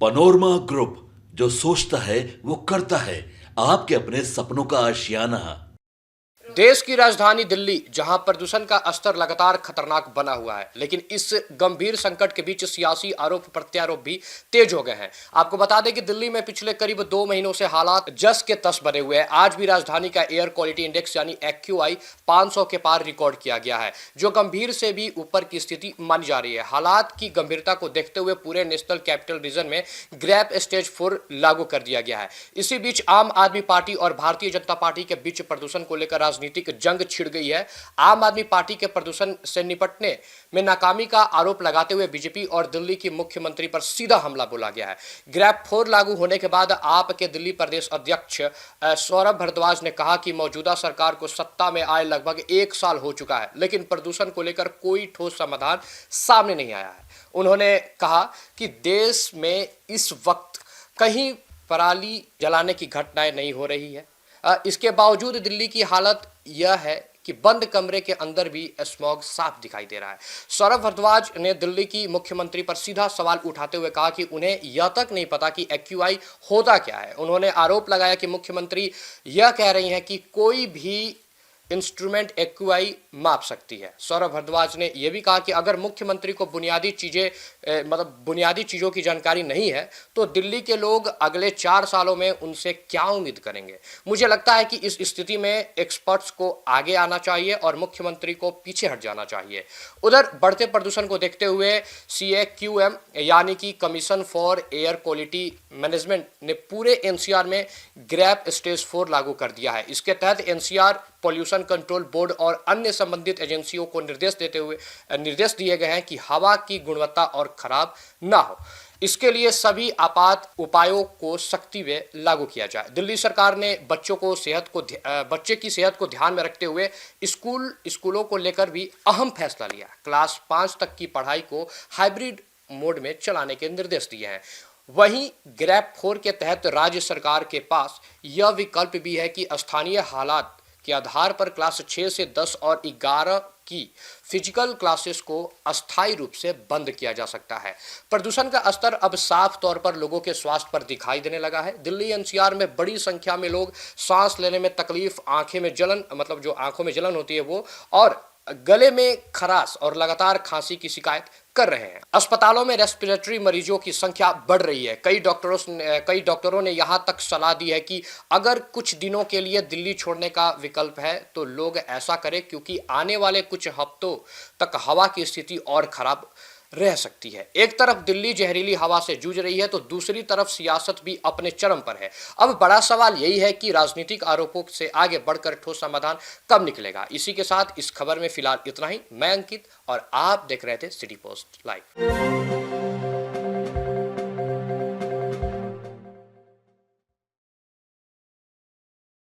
Panorama group, जो सोचता है वो करता है। आपके अपने सपनों का आशियाना। देश की राजधानी दिल्ली, जहां प्रदूषण का स्तर लगातार खतरनाक बना हुआ है, लेकिन इस गंभीर संकट के बीच सियासी आरोप प्रत्यारोप भी तेज हो गए हैं। आपको बता दें कि दिल्ली में पिछले करीब 2 महीनों से हालात जस के तस बने हुए हैं। आज भी राजधानी का एयर क्वालिटी इंडेक्स यानी एक्यूआई 500 के पार रिकॉर्ड किया गया है, जो गंभीर से भी ऊपर की स्थिति मानी जा रही है। हालात की गंभीरता को देखते हुए पूरे नेशनल कैपिटल रीजन में ग्रैप स्टेज 4 लागू कर दिया गया है। इसी बीच आम आदमी पार्टी और भारतीय जनता पार्टी के बीच प्रदूषण को लेकर राजनीतिक जंग छिड़ गई है। आम आदमी पार्टी के प्रदूषण से निपटने में नाकामी का आरोप लगाते हुए बीजेपी और दिल्ली की मुख्यमंत्री पर सीधा हमला बोला गया है। ग्रैप 4 लागू होने के बाद आप के दिल्ली प्रदेश अध्यक्ष सौरभ भारद्वाज ने कहा कि मौजूदा सरकार को सत्ता में आए लगभग 1 साल हो चुका है, लेकिन प्रदूषण को लेकर कोई ठोस समाधान सामने नहीं आया है। उन्होंने कहा कि देश में इस वक्त कहीं पराली जलाने की घटनाएं नहीं हो रही है। इसके बावजूद दिल्ली की हालत यह है कि बंद कमरे के अंदर भी स्मॉग साफ दिखाई दे रहा है। सौरभ भारद्वाज ने दिल्ली की मुख्यमंत्री पर सीधा सवाल उठाते हुए कहा कि उन्हें यह तक नहीं पता कि एक्यूआई होता क्या है। उन्होंने आरोप लगाया कि मुख्यमंत्री यह कह रही हैं कि कोई भी इंस्ट्रूमेंट एक्यूआई माप सकती है। सौरभ भारद्वाज ने यह भी कहा कि अगर मुख्यमंत्री को बुनियादी चीज़ों की जानकारी नहीं है तो दिल्ली के लोग अगले 4 सालों में उनसे क्या उम्मीद करेंगे। मुझे लगता है कि इस स्थिति में एक्सपर्ट्स को आगे आना चाहिए और मुख्यमंत्री को पीछे हट जाना चाहिए। उधर बढ़ते प्रदूषण को देखते हुए CAQM यानी कि commission for air quality management ने पूरे एनसीआर में ग्रैप स्टेज 4 लागू कर दिया है। इसके तहत एनसीआर, पॉल्यूशन कंट्रोल बोर्ड और अन्य संबंधित एजेंसियों को निर्देश दिए गए हैं कि हवा की गुणवत्ता और खराब ना हो। इसके लिए सभी आपात उपायों को सख्ती में लागू किया जाए। दिल्ली सरकार ने बच्चे की सेहत को ध्यान में रखते हुए स्कूलों को लेकर भी अहम फैसला लिया। क्लास 5 तक की पढ़ाई को हाइब्रिड मोड में चलाने के निर्देश दिए हैं। वहीं ग्रैप 4 के तहत राज्य सरकार के पास यह विकल्प भी है कि स्थानीय हालात के आधार पर क्लास 6 से 10 और 11 की फिजिकल क्लासेस को अस्थायी रूप से बंद किया जा सकता है। प्रदूषण का स्तर अब साफ तौर पर लोगों के स्वास्थ्य पर दिखाई देने लगा है। दिल्ली एनसीआर में बड़ी संख्या में लोग सांस लेने में तकलीफ, आंखें में जलन, मतलब जो आंखों में जलन होती है वो, और गले में खराश और लगातार खांसी की शिकायत कर रहे हैं। अस्पतालों में रेस्पिरेटरी मरीजों की संख्या बढ़ रही है। कई डॉक्टरों ने यहां तक सलाह दी है कि अगर कुछ दिनों के लिए दिल्ली छोड़ने का विकल्प है तो लोग ऐसा करें, क्योंकि आने वाले कुछ हफ्तों तक हवा की स्थिति और खराब रह सकती है। एक तरफ दिल्ली जहरीली हवा से जूझ रही है तो दूसरी तरफ सियासत भी अपने चरम पर है। अब बड़ा सवाल यही है कि राजनीतिक आरोपों से आगे बढ़कर ठोस समाधान कब निकलेगा। इसी के साथ इस खबर में फिलहाल इतना ही। मैं अंकित और आप देख रहे थे सिटी पोस्ट लाइव।